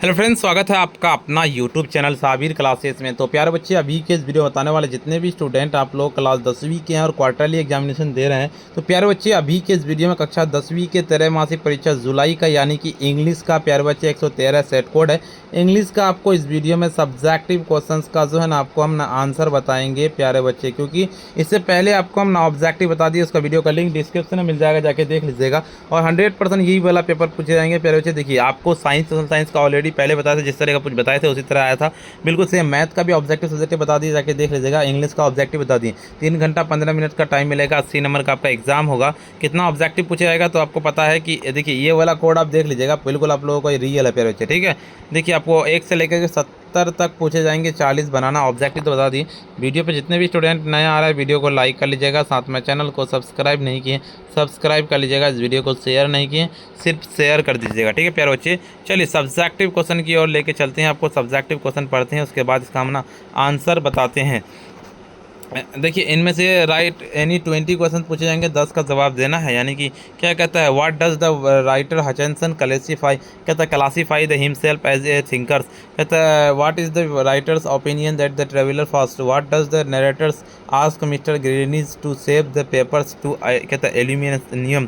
Hello friends, स्वागत है आपका अपना यूट्यूब चैनल साबिर क्लासेस में। तो प्यारे बच्चे, अभी के इस वीडियो बताने वाले जितने भी स्टूडेंट आप लोग क्लास 10वीं के हैं और क्वार्टरली एग्जामिनेशन दे रहे हैं, तो प्यारे बच्चे अभी के इस वीडियो में कक्षा 10वीं के त्रैमासिक परीक्षा जुलाई का यानी कि इंग्लिश का प्यारे बच्चे 113 सेट कोड है। इंग्लिश का आपको इस वीडियो में सब्जेक्टिव क्वेश्चंस का जो है ना आपको हम ना आंसर बताएंगे प्यारे बच्चे, क्योंकि इससे पहले आपको हम ना ऑब्जेक्टिव बता दिए, उसका वीडियो का लिंक डिस्क्रिप्शन में मिल जाएगा, जाके देख लीजिएगा। और 100% यही वाला पेपर पूछे जाएंगे प्यारे बच्चे। देखिए, आपको साइंस सोशल साइंस का ऑलरेडी पहले बताया था, जिस तरह का कुछ बताए थे उसी तरह आया था, बिल्कुल सेम। मैथ का भी ऑब्जेक्टिव सब्जेक्टिव बता दिए, जाके देख लीजिएगा। इंग्लिश का ऑब्जेक्टिव बता दिए। 3 घंटा 15 मिनट का टाइम मिलेगा, 80 नंबर का आपका एग्जाम होगा। कितना ऑब्जेक्टिव पूछा जाएगा तो आपको पता है कि देखिए ये वाला कोड आप देख लीजिएगा, बिल्कुल आप लोगों को रियल है प्यारे बच्चे, ठीक है। देखिए, आपको 1 से लेकर के 70 तक पूछे जाएंगे, 40 बनाना। ऑब्जेक्टिव तो बता दिए। वीडियो पे जितने भी स्टूडेंट नया आ रहा है, वीडियो को लाइक कर लीजिएगा, साथ में चैनल को सब्सक्राइब नहीं किए सब्सक्राइब कर लीजिएगा। इस वीडियो को शेयर नहीं किए, सिर्फ शेयर कर दीजिएगा, ठीक है प्यारे बच्चे। चलिए सब्जेक्टिव क्वेश्चन की ओर लेके चलते हैं। आपको सब्जेक्टिव क्वेश्चन पढ़ते हैं, उसके बाद इसका हम ना आंसर बताते हैं। देखिए, इनमें से राइट एनी 20 क्वेश्चन पूछे जाएंगे, 10 का जवाब देना है। यानी कि क्या कहता है, what does the writer Hutchinson classify, कहता है classify the himself as a thinkers. कहता है what is the writer's opinion that the traveller fast. What does the narrator's ask Mr Greenies to save the papers to, कहता है aluminium.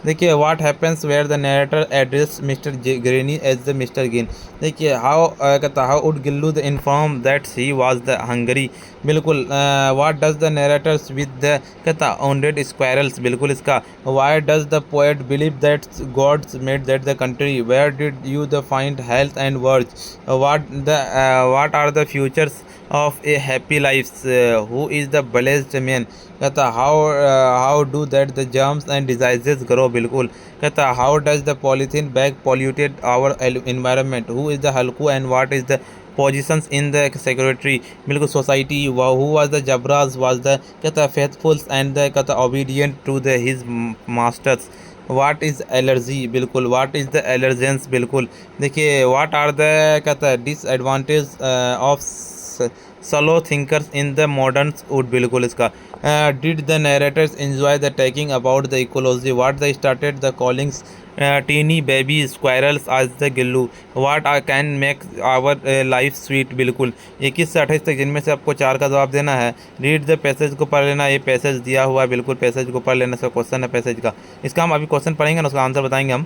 देखिए, what happens where the narrator address Mr Greenie as the Mr Gin. देखिए, how कहता how would Gillu the inform that she was the Hungary. बिल्कुल। What does the narrators with the, कहता wounded squirrels. बिल्कुल इसका। Why does the poet believe that God's made that the country. Where did you the find health and words. What are the features of a happy life. Who is the blessed man. कहता how do that the germs and diseases grow. बिल्कुल। कहता how does the polythene bag polluted our environment. Who is the Halku and what is the positions in the secretary. बिल्कुल society. Who was the Jabra was the, कहता faithfuls and the, कहता obedient to the his masters. What is allergy. बिल्कुल। What is the allergens. बिल्कुल। देखिए, what are the, कहता है disadvantage of slow thinkers in the modern world. बिल्कुल इसका। Did the narrators enjoy the talking about the ecology. What the started the calling tiny baby squirrels as the Gillu. What I can make our life sweet. बिल्कुल। 21 से 28 तक, जिनमें से आपको 4 का जवाब देना है। रीड द पैसेज को पढ़ लेना, ये पैसेज दिया हुआ है, बिल्कुल पैसेज को पढ़ लेना। इसका क्वेश्चन है पैसेज का, इसका हम अभी क्वेश्चन पढ़ेंगे ना, उसका आंसर बताएंगे हम।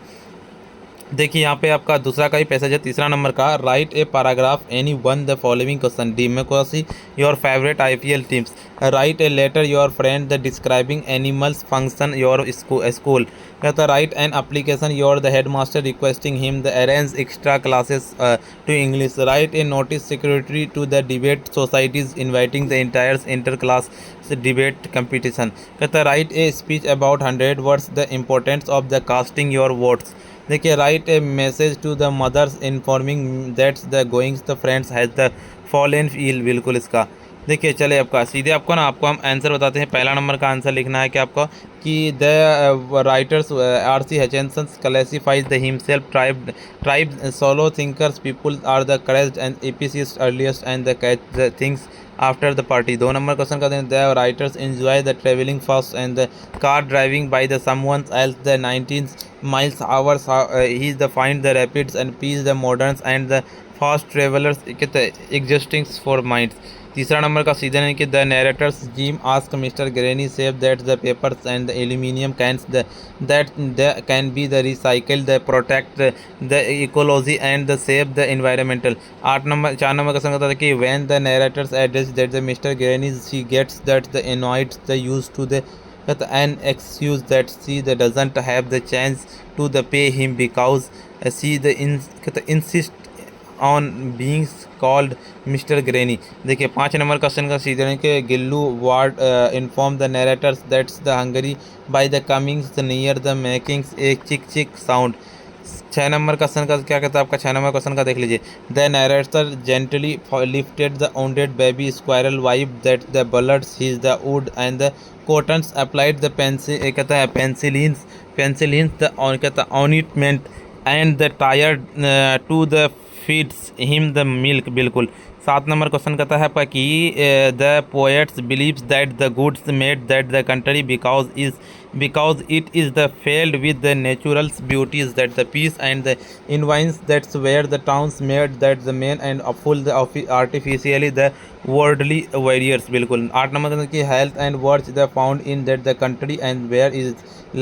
देखिए, यहाँ पे आपका दूसरा का ही पैसेज है, तीसरा नंबर का। Write a paragraph any one the following question. Democracy your favourite IPL teams. Write a letter your friend the describing animals function your school. कहता write an application your the headmaster requesting him the arrange extra classes to English. Write a notice secretary to the debate societies inviting the entire inter class debate competition. कहता write a speech about 100 words the importance of the casting your votes. देखिए, write a message to the mothers informing that's the goings the friends has the fallen ill. बिल्कुल इसका। देखिए, चले आपका सीधे आपको आपको हम आंसर बताते हैं। पहला नंबर का आंसर लिखना है कि आपको कि द राइटर्स आर.सी. Hutchinson classifies the himself tribe slow thinkers people are the courage and apicist earliest and the catch the things after the party. 2 number question का दें, the writers enjoy the travelling fast and the car driving by the someone else the 19 miles hours. He is the find the rapids and peace the moderns and the fast travelers existing for minds. तीसरा number का सीधे नहीं कि the narrator's Jim ask Mr Greenie save that the papers and the aluminium cans that can be the recycle the protect the ecology and the save the environmental. 4 नंबर का संगत है कि when the narrator's address that the Mr Greenie she gets that the invites the use to the, an excuse that she doesn't have the chance to the pay him because she insist on being called Mr. Granny. देखिए, 5 number question का सीधे कि Gillu would inform the narrators that's the hungry by the comings near the makings a chick chick sound. 6 number question का क्या कहता है आपका, 6 number question का देख लीजिए। The narrator gently lifted the wounded baby squirrel wipe that the bloods his the wood and the cottons applied the pencil, कहता है पेंसिलिन्स द कहता ointment and the tried to the feeds him the milk. बिल्कुल। 7 number question कहता है आपका कि the poets believes that the goods made that the country because it is the filled with the natural beauties that the peace and the envines that's where the towns made that the main and full the artificially the worldly warriors बिल्कुल। 8 number की health and words the found in that the country and where is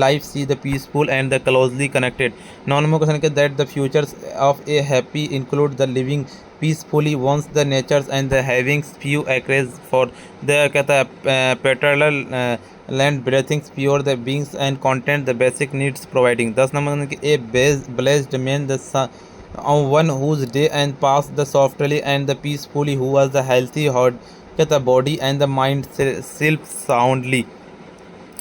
life see the peaceful and the closely connected। 9 number question के that the futures of a happy include the living peacefully once the natures and the having few acres for the कहता है petrol land breathing pure the beings and content the basic needs providing। 10 number की a blessed man the one whose day and pass the softly and the peacefully who was the healthy heart कहता body and the mind sleep soundly।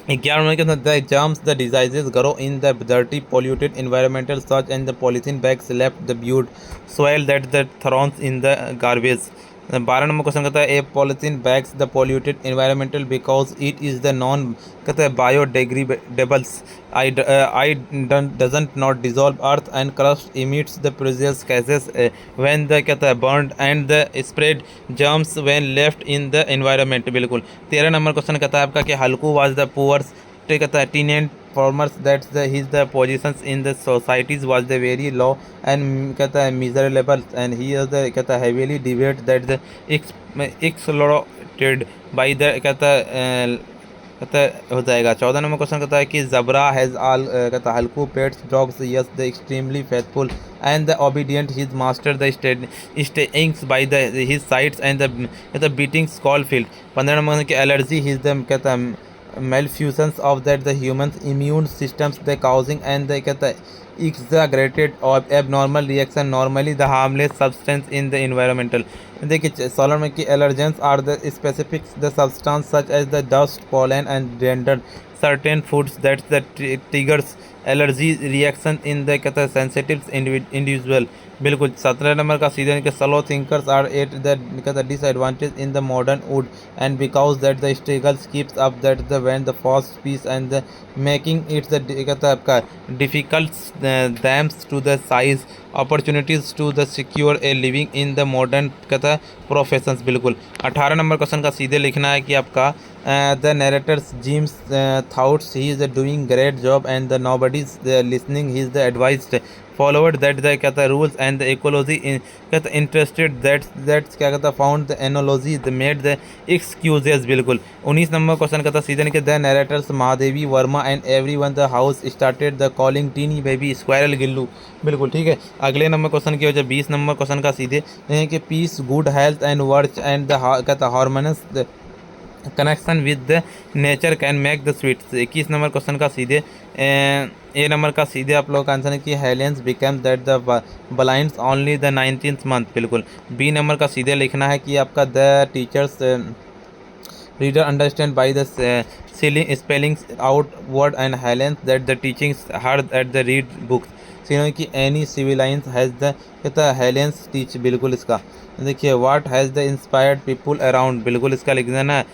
11 number के अंदर the germs the diseases grow in the dirty polluted environmental such and the polythene bags left the butte soil that the throws in the garbage। 12 number question कहता है a polythene bags the polluted environmental because it is the non कहता है बायोडिग्रेडेबल्स I doesn't not dissolve earth and crust emits the precious gases when the कहता है burned and the spread germs when left in the environment बिल्कुल। 13 number question कहता है आपका कि हल्कू was the poor कहता है tenant farmers that his the positions in the societies was the very low and कहता है miserable and he is the कहता है heavily debate that the exploited by the कहता हो जाएगा। 14 नंबर क्वेश्चन कहता है कि जबरा हैज़ आल कहता Halku pets dogs yes the extremely faithful and the obedient his master the stayings by the his sides and the beatings call field. 15 number की allergy his the कहता malfunctions of that the human's immune systems the causing and the कहता exaggerated or abnormal reaction normally the harmless substance in the environmental। देखिए 16 में कि allergens are the specific the substance such as the dust pollen and render certain foods that triggers allergy reaction in the कहता है sensitive individual बिल्कुल। 17 number का season के slow thinkers are at the कहता disadvantage in the modern wood and because that the struggles keeps up that the when the fast pace and the making its the कहता आपका difficult thems to the seize opportunities to the secure a living in the modern कहता professions बिल्कुल। 18 number question का सीधे लिखना है कि आपका the narrator's James thoughts he is doing great job and the nobody's listening he is the advised followed that the कहता rules and the ecology कहता interested that क्या कहता found the analogy the made the excuses बिल्कुल। 19 number question कहता season के the narrators Mahadevi Verma and everyone the house started the calling teeny baby squirrel Gillu बिल्कुल ठीक है। अगले नंबर क्वेश्चन की वजह 20 नंबर क्वेश्चन का सीधे कि पीस गुड हेल्थ एंड वर्च एंड द कहता hormones connection with the nature can make the sweets. 21 number question का सीधे ए नंबर का सीधे आप लोग का आंसर है कि Helens become that the blinds only the 19th month बिल्कुल। बी नंबर का सीधे लिखना है कि आपका the teachers reader understand by the spelling out word and Helens that the teachings heard at the read books सीनो की एनी सिविलाइंस हैज़ द कहता हेलेंस टीच बिल्कुल। इसका देखिए what has the inspired people around बिल्कुल इसका लिख देना है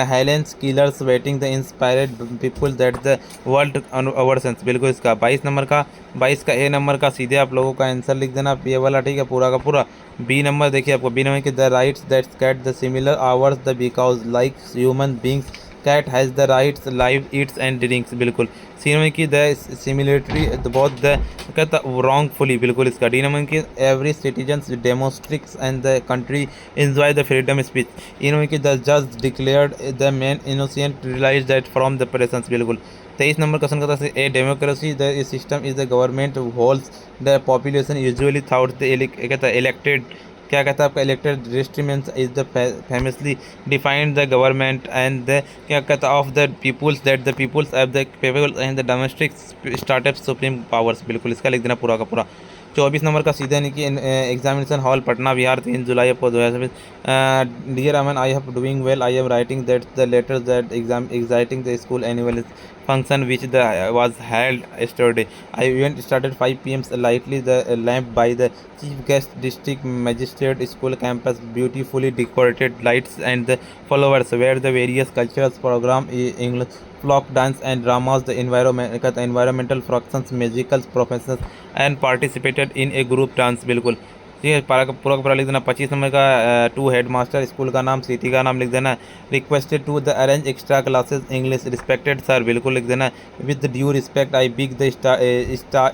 Helen's Keller's waiting the inspired people that the world अवर्सेंस बिल्कुल। इसका 22 का ए नंबर का सीधे आप लोगों का आंसर लिख देना ये वाला ठीक है पूरा का पूरा। बी नंबर देखिए आपको बी नंबर की the rights that cat the similar ours the because like human beings cat has the rights live eats and drinks बिल्कुल। सी नंबर की द सिमिलरिटी बहुत द कहता रॉन्गफुली बिल्कुल। इसका डी नंबर की एवरी सिटीजन डेमोस्ट्रिक्स and the country enjoy the freedom speech. E number की the जज declared the man innocent realise that from the presence बिल्कुल। 23 नंबर क्वेश्चन कहता है a democracy the system is the government holds the population usually thought the कहता elected क्या कहता है आपका इलेक्टेड रेस्ट्रीमेंट्स is the famously defined the government and the क्या कहता of the peoples that the peoples of the people and the domestic startup supreme powers बिल्कुल। इसका लिख देना पूरा का पूरा। 24 नंबर का सीधे नहीं कि एग्जामिनेशन हॉल पटना बिहार 3 जुलाई आपको 2026 dear Aman I have doing well I am writing that the letter that exam exciting the school annual function which was held yesterday. I event started 5 p.m. lightly the lamp by the chief guest district magistrate school campus beautifully decorated lights and the followers where the various cultural program English folk dance and dramas the environmental functions musical professionals and participated in a group dance बिल्कुल। ठीक है। पारा का पूरा लिख देना। 25 number का to head master, school का नाम, सिटी का नाम लिख देना है। Requested to the arrange extra classes English, respected sir, बिल्कुल लिख देना है। With due respect I beg the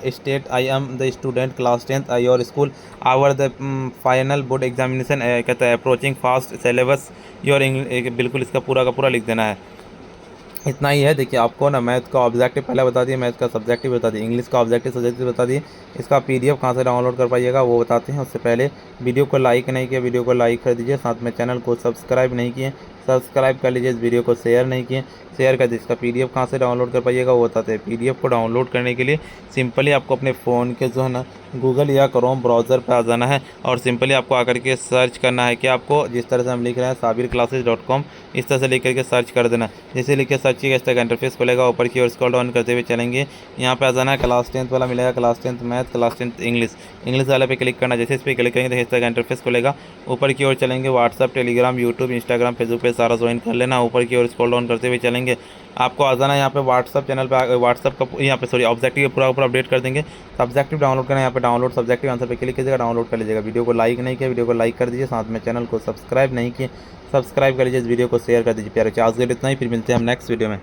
state I am the student class 10 I your school our the final board examination कहता है approaching fast syllabus your English, बिल्कुल इसका पूरा का पूरा लिख देना है। इतना ही है। देखिए आपको ना मैथ का ऑब्जेक्टिव पहले बता दिए, मैथ का सब्जेक्टिव बता दिए, इंग्लिश का ऑब्जेक्टिव सब्जेक्टिव बता दिए। इसका पीडीएफ कहाँ से डाउनलोड कर पाइएगा वो बताते हैं। उससे पहले वीडियो को लाइक नहीं किया, वीडियो को लाइक कर दीजिए। साथ में चैनल को सब्सक्राइब नहीं किए, सब्सक्राइब कर लीजिए। इस वीडियो को शेयर नहीं किए, शेयर कर दीजिए। इसका पीडीएफ कहाँ से डाउनलोड कर पाइएगा वो बताते हैं। पीडीएफ को डाउनलोड करने के लिए सिंपली आपको अपने फ़ोन के जो है ना गूगल या क्रोम ब्राउज़र पर आ जाना है और सिंपली आपको आकर के सर्च करना है कि आपको जिस तरह से हम लिख रहे हैं sabirclasses.com, इस तरह से लिख करके सर्च कर देना। जैसे लिख के सर्च किया इस तरह का इंटरफेस खुलेगा। ऊपर की ओर स्क्रॉल डाउन करते हुए चलेंगे, यहाँ पे आ जाना है क्लास 10 वाला मिलेगा, क्लास 10 मैथ, क्लास 10 इंग्लिश वाले पे क्लिक करना। जैसे इस पर क्लिक करेंगे तो इस तरह का इंटरफेस खुलेगा। ऊपर की ओर चलेंगे, WhatsApp, Telegram, YouTube, Instagram, Facebook पे सारा ज्वाइन कर लेना। ऊपर की ओर स्क्रॉल डाउन करते हुए चलेंगे, आपको आ जाना है यहाँ पे व्हाट्सअप चैनल पे, व्हाट्सअप का यहाँ पे सॉरी ऑब्जेक्टिव पूरा अपडेट कर देंगे। सब्जेक्टिव डाउनलोड करना है, यहाँ पे डाउनलोड सब्जेक्टिव आंसर पे क्लिक कीजिएगा, डाउनलोड कर लीजिएगा। वीडियो को लाइक नहीं किया, वीडियो को लाइक कर दीजिए। साथ में चैनल को सब्सक्राइब नहीं किए, सब्सक्राइब कर लीजिए। इस वीडियो को शेयर कर दीजिए। प्यारे आज के लिए इतना ही, फिर मिलते हैं हम नेक्स्ट वीडियो में।